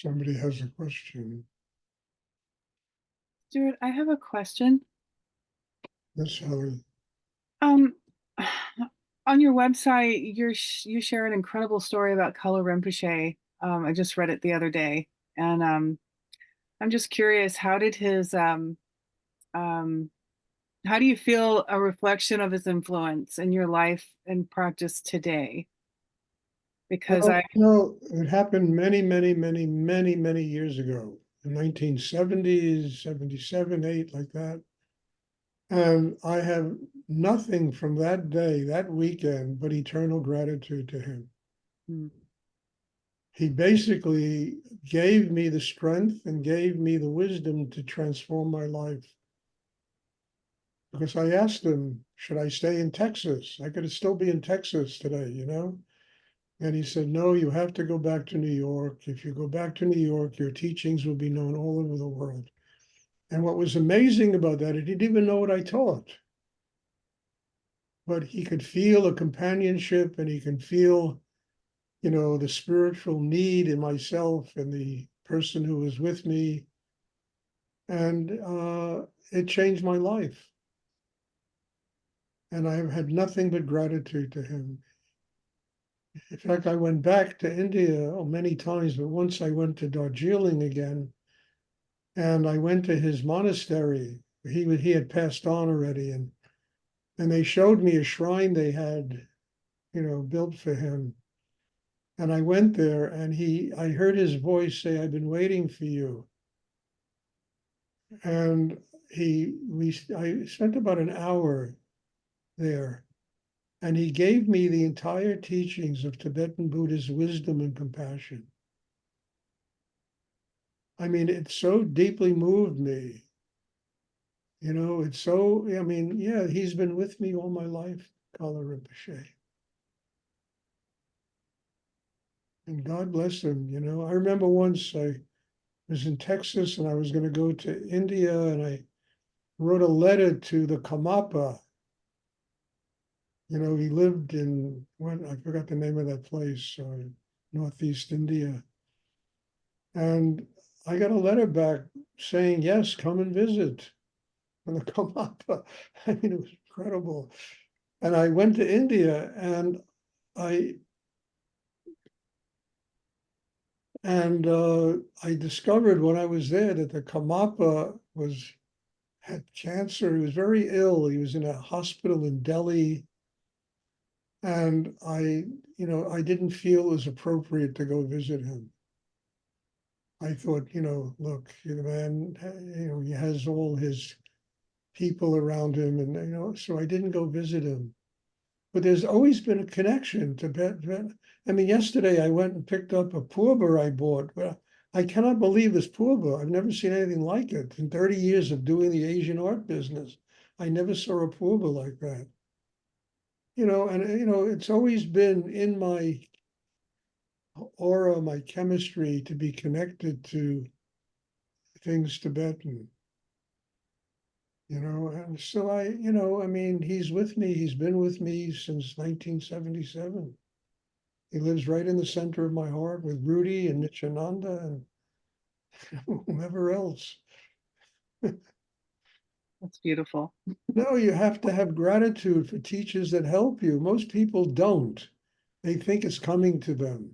Somebody has a question. Stuart, I have a question. Yes, Helen. Um, on your website, you share an incredible story about Kalu Rinpoche. I just read it the other day, and I'm just curious, um, how do you feel a reflection of his influence in your life and practice today? Because Well, you know, it happened many years ago, in 1970s, 77, 8, like that. And I have nothing from that day, that weekend, but eternal gratitude to him. Mm, He basically gave me the strength and gave me the wisdom to transform my life. Because I asked him, should I stay in Texas? I could still be in Texas today, you know? And he said, no, you have to go back to New York. If you go back to New York, your teachings will be known all over the world. And what was amazing about that, he didn't even know what I taught. But he could feel a companionship and he can feel, you know, the spiritual need in myself and the person who was with me. And it changed my life. And I have had nothing but gratitude to him. In fact, I went back to India many times, but once I went to Darjeeling again, and I went to his monastery. He had passed on already, and they showed me a shrine they had, you know, built for him. And I went there, and I heard his voice say, "I've been waiting for you." And I spent about an hour there, and he gave me the entire teachings of Tibetan Buddhist wisdom and compassion. I mean, it so deeply moved me. You know, it's so, I mean, yeah, he's been with me all my life, Kalu Rinpoche. And God bless him, you know. I remember once I was in Texas and I was going to go to India and I wrote a letter to the Kamapa. You know, he lived in, I forgot the name of that place, Northeast India. And I got a letter back saying, yes, come and visit. And the Kamapa, I mean, it was incredible. And I went to India and I I discovered when I was there that the Kamapa had cancer. He was very ill. He was in a hospital in Delhi, and I didn't feel it was appropriate to go visit him. I thought, look, the man, he has all his people around him, and so I didn't go visit him. But there's always been a connection to Tibet. I mean, yesterday I went and picked up a purba I bought. Well, I cannot believe this purba. I've never seen anything like it. In 30 years of doing the Asian art business, I never saw a purba like that. It's always been in my aura, my chemistry to be connected to things Tibetan. And so I mean, he's with me. He's been with me since 1977. He lives right in the center of my heart with Rudy and Nityananda and whomever else. that's beautiful. No, you have to have gratitude for teachers that help you. Most people don't. They think it's coming to them.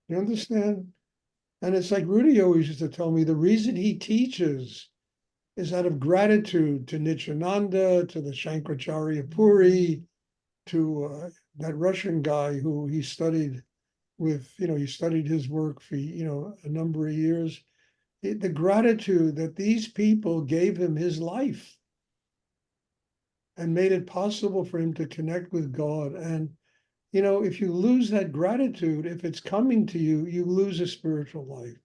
You understand? And it's like Rudy always used to tell me, the reason he teaches is out of gratitude to Nityananda, to the Shankaracharya Puri, to that Russian guy who he studied with, he studied his work for, a number of years. The gratitude that these people gave him his life and made it possible for him to connect with God. And, if you lose that gratitude, if it's coming to you, you lose a spiritual life.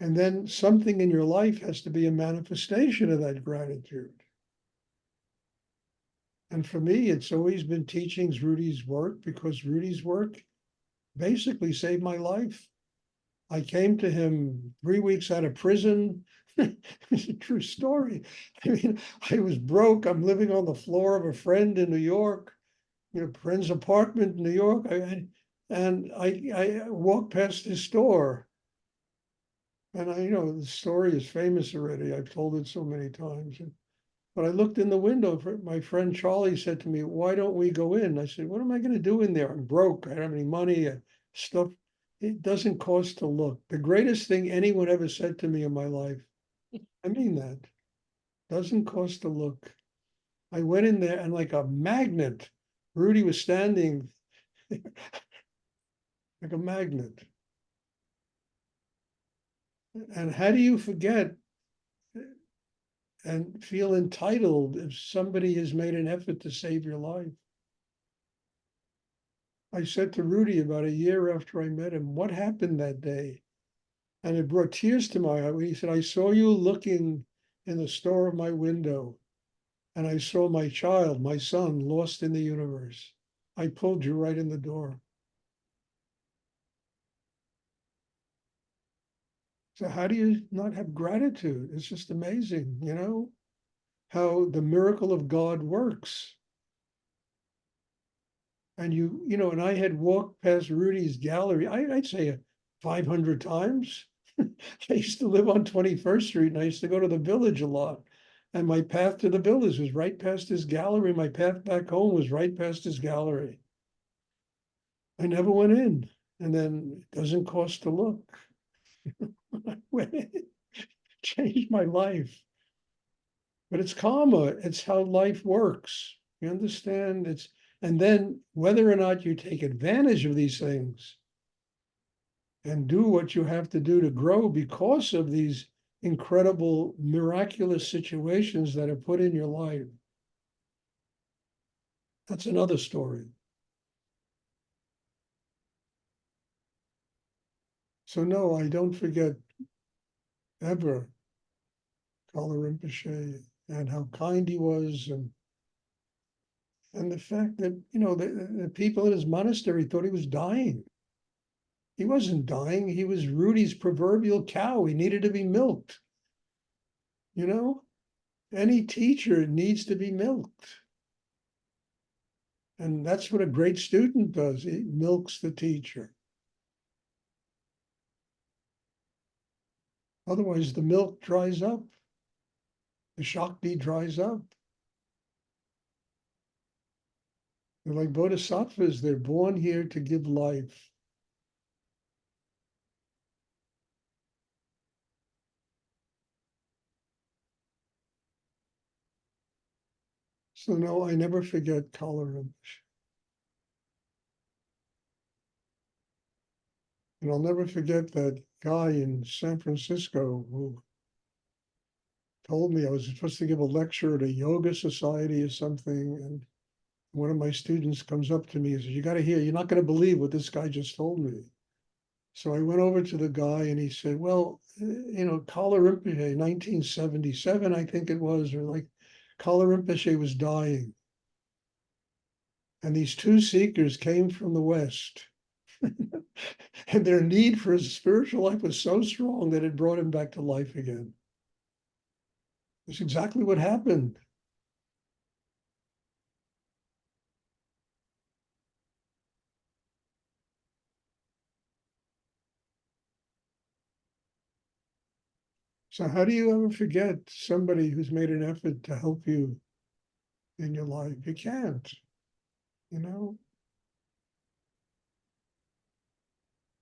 And then something in your life has to be a manifestation of that gratitude. And for me, it's always been teachings, Rudy's work, because Rudy's work basically saved my life. I came to him 3 weeks out of prison. It's a true story. I mean, I was broke. I'm living on the floor of a friend in New York, friend's apartment in New York. And I walked past his store. And the story is famous already. I've told it so many times. But I looked in the window. My friend Charlie said to me, "Why don't we go in?" I said, "What am I going to do in there? I'm broke. I don't have any money. Stuff. It doesn't cost to look." The greatest thing anyone ever said to me in my life. I mean that. Doesn't cost to look. I went in there and like a magnet, Rudy was standing like a magnet. And how do you forget and feel entitled if somebody has made an effort to save your life? I said to Rudy about a year after I met him, "What happened that day?" And it brought tears to my eyes. He said, "I saw you looking in the store of my window, and I saw my child, my son, lost in the universe. I pulled you right in the door." So how do you not have gratitude? It's just amazing, how the miracle of God works. And and I had walked past Rudy's gallery, I'd say 500 times. I used to live on 21st Street and I used to go to the village a lot. And my path to the village was right past his gallery. My path back home was right past his gallery. I never went in. And then it doesn't cost to look. I went in, changed my life. But it's karma. It's how life works. You understand? And then whether or not you take advantage of these things and do what you have to do to grow because of these incredible, miraculous situations that are put in your life, that's another story. So no, I don't forget ever Kalu Rinpoche and how kind he was, and the fact that the people in his monastery thought he was dying. He wasn't dying. He was Rudy's proverbial cow. He needed to be milked. You know, any teacher needs to be milked. And that's what a great student does. He milks the teacher. Otherwise, the milk dries up. The Shakti dries up. They're like bodhisattvas. They're born here to give life. So no, I never forget Kalu Rinpoche. And I'll never forget that guy in San Francisco who told me I was supposed to give a lecture at a yoga society or something. And one of my students comes up to me and says, "You got to hear, you're not going to believe what this guy just told me." So I went over to the guy and he said, "Well, Kalu Rinpoche, 1977, I think it was, or like Kalu Rinpoche was dying. And these two seekers came from the West. And their need for his spiritual life was so strong that it brought him back to life again." That's exactly what happened. So how do you ever forget somebody who's made an effort to help you in your life? You can't, you know?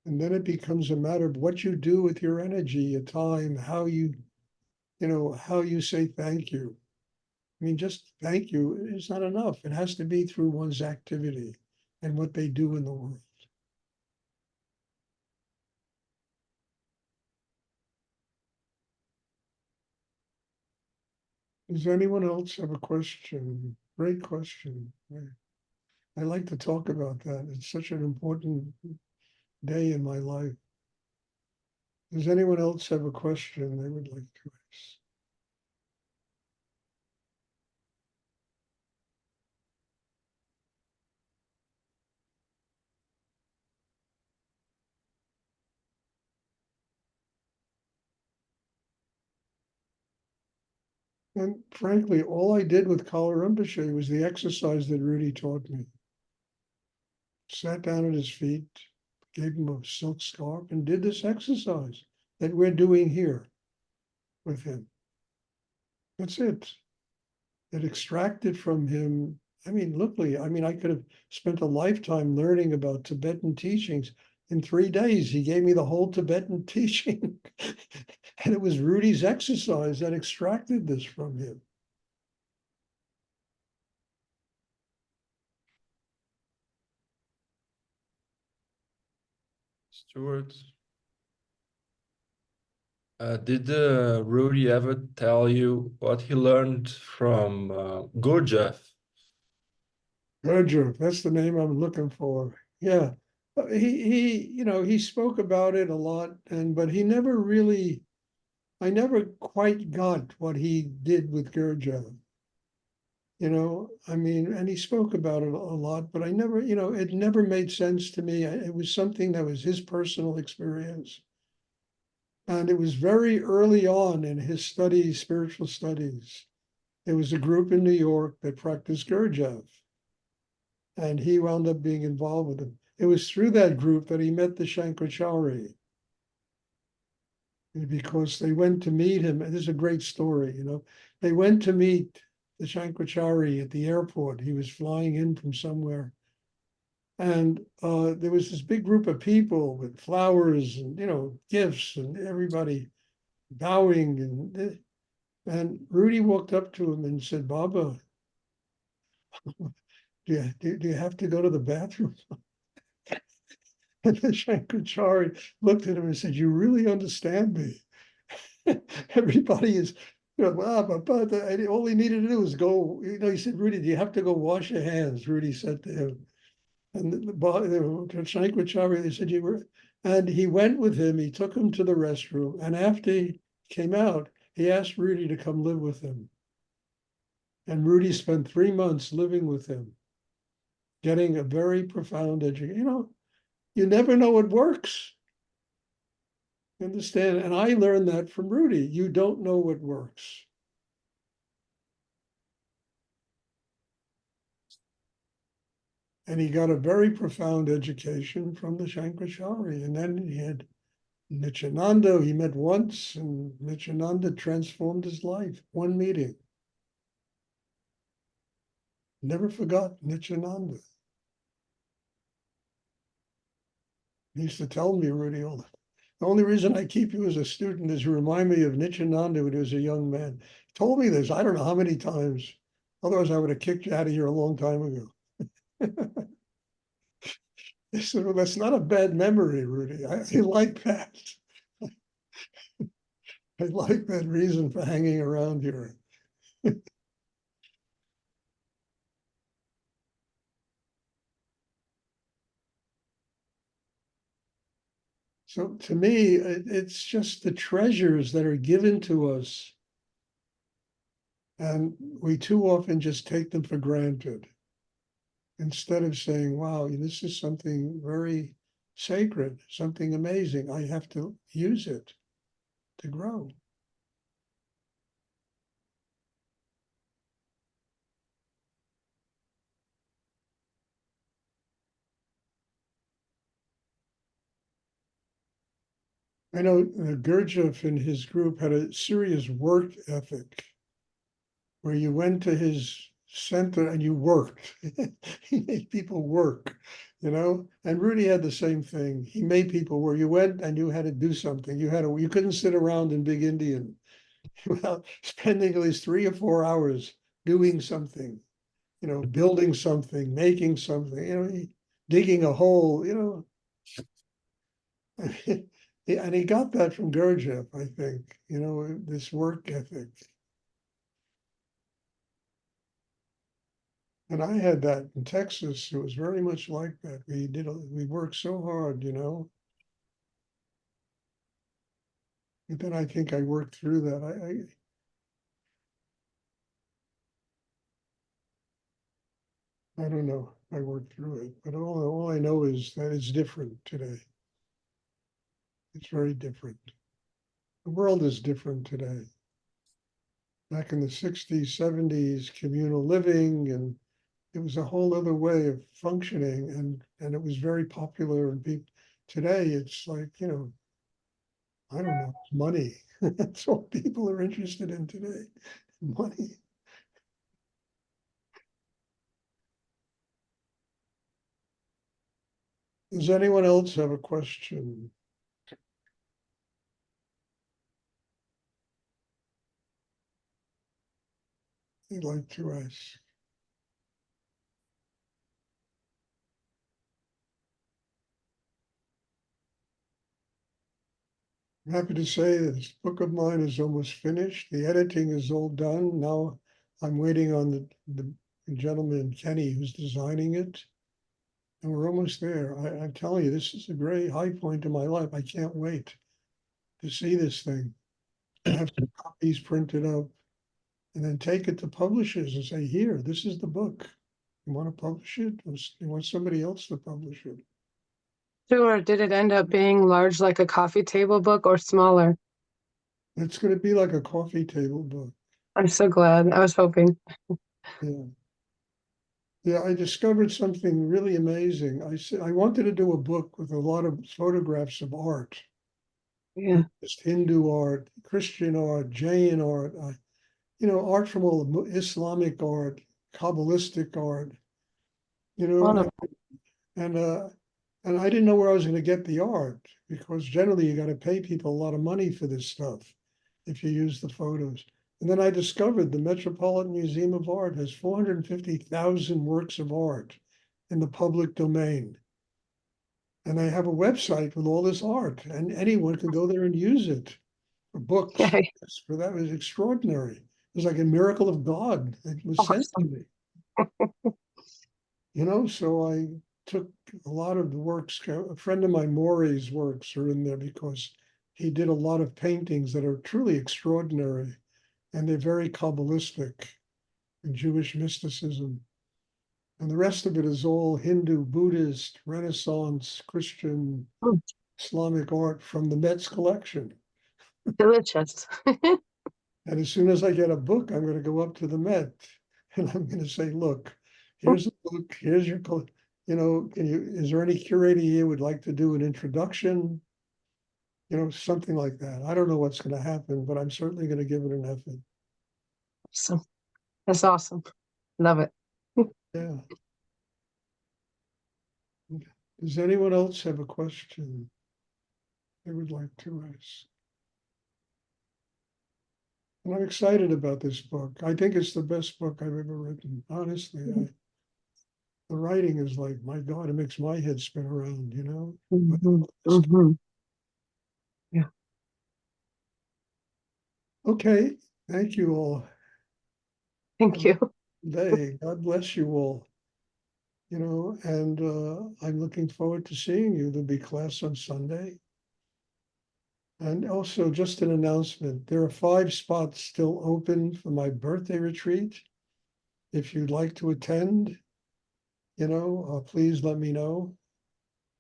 And then it becomes a matter of what you do with your energy, your time, how you say thank you. I mean, just thank you is not enough. It has to be through one's activity and what they do in the world. Does anyone else have a question? Great question. I like to talk about that. It's such an important day in my life. Does anyone else have a question they would like to ask? And frankly, all I did with Kalu Rinpoche was the exercise that Rudy taught me. sat down at his feet, gave him a silk scarf, and did this exercise that we're doing here with him. That's it. It extracted from him. I mean, literally, I could have spent a lifetime learning about Tibetan teachings. In 3 days, he gave me the whole Tibetan teaching. And it was Rudy's exercise that extracted this from him. Stuart, did Rudy ever tell you what he learned from Gurdjieff? Gurdjieff, that's the name I'm looking for. Yeah. He spoke about it a lot, but he never really, I never quite got what he did with Gurdjieff. And he spoke about it a lot, but I never, it never made sense to me. It was something that was his personal experience. And it was very early on in his studies, spiritual studies. There was a group in New York that practiced Gurdjieff, and he wound up being involved with them. It was through that group that he met the Shankaracharya, because they went to meet him. And this is a great story, They went to meet the Shankaracharya at the airport. He was flying in from somewhere. And there was this big group of people with flowers and, gifts, and everybody bowing. And Rudy walked up to him and said, "Baba, do you have to go to the bathroom?" And the Shankaracharya looked at him and said, "You really understand me?" Everybody is, but all he needed to do was go. He said, "Rudy, do you have to go wash your hands?" Rudy said to him. And the Shankaracharya, they said, "You were," and he went with him. He took him to the restroom. And after he came out, he asked Rudy to come live with him. And Rudy spent 3 months living with him, getting a very profound education. You never know what works. You understand? And I learned that from Rudy. You don't know what works. And he got a very profound education from the Shankaracharya. And then he had Nityananda, he met once, and Nityananda transformed his life. One meeting. Never forgot Nityananda. He used to tell me, Rudy, all that. The only reason I keep you as a student is you remind me of Nityananda when he was a young man. He told me this, I don't know how many times. Otherwise, I would have kicked you out of here a long time ago. I said, "Well, that's not a bad memory, Rudy. I like that. I like that reason for hanging around here." So to me, it's just the treasures that are given to us. And we too often just take them for granted, instead of saying, "Wow, this is something very sacred, something amazing. I have to use it to grow." I know Gurdjieff and his group had a serious work ethic, where you went to his center and you worked. He made people work, And Rudy had the same thing. He made people work. You went and you had to do something. You couldn't sit around in Big Indian without spending at least 3 or 4 hours doing something, building something, making something, digging a hole. And he got that from Gurdjieff, I think, this work ethic. And I had that in Texas. It was very much like that. We worked so hard, But then I think I worked through that. I don't know. I worked through it, but all I know is that it's different today. It's very different. The world is different today. Back in the 60s, 70s, communal living and it was a whole other way of functioning, and it was very popular. And people today, it's like, you know, I don't know, money. That's all people are interested in today, money. Does anyone else have a question? You'd like to ask? I'm happy to say that this book of mine is almost finished. The editing is all done. Now I'm waiting on the gentleman, Kenny, who's designing it. And we're almost there. I'm telling you, this is a great high point in my life. I can't wait to see this thing. I have some copies printed up and then take it to publishers and say, here, this is the book. You want to publish it? Or you want somebody else to publish it? Sure. Did it end up being large like a coffee table book or smaller? It's going to be like a coffee table book. I'm so glad. I was hoping. Yeah. Yeah, I discovered something really amazing. I said I wanted to do a book with a lot of photographs of art, Yeah. just Hindu art, Christian art, Jain art, you know, art from all the Islamic art, Kabbalistic art, you know, Wonderful. and I didn't know where I was going to get the art, because generally you got to pay people a lot of money for this stuff if you use the photos. And then I discovered the Metropolitan Museum of Art has 450,000 works of art in the public domain. And they have a website with all this art, and anyone can go there and use it for books. Yay. For that was extraordinary. It was like a miracle of God. It was sent to Awesome. me. You know, so I took a lot of the works. A friend of mine, Maury's works are in there because he did a lot of paintings that are truly extraordinary. And they're very Kabbalistic and Jewish mysticism. And the rest of it is all Hindu, Buddhist, Renaissance, Christian, Mm, Islamic art from the Met's collection. delicious. And as soon as I get a book, I'm going to go up to the Met and I'm going to say, look, here's the book, here's your, you know, is there any curator here who would like to do an introduction? You know, something like that. I don't know what's going to happen, but I'm certainly going to give it an effort. Awesome. That's awesome. Love it. Yeah. Does anyone else have a question they would like to ask? And I'm excited about this book. I think it's the best book I've ever written. Honestly, the writing is like, my God, it makes my head spin around, you know? Mhm, mhm. Yeah. Okay, thank you all. Thank you. Day. God bless you all. You know, and I'm looking forward to seeing you. There'll be class on Sunday. And also, just an announcement, there are 5 spots still open for my birthday retreat. If you'd like to attend, you know, please let me know.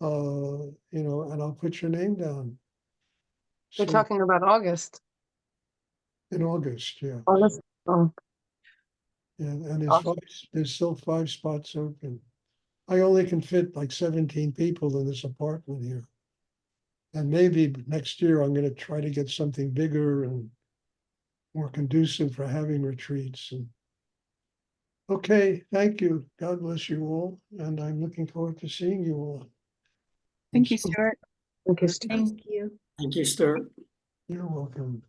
You know, and I'll put your name down. You're So talking about August. in August, yeah. August. Oh, And awesome. there's still 5 spots open. I only can fit like 17 people in this apartment here. And maybe next year I'm going to try to get something bigger and more conducive for having retreats. And okay, thank you. God bless you all. And I'm looking forward to seeing you all. Thank you, Stuart. Thank you, Stuart. Thank you. Thank you, Stuart. You're welcome.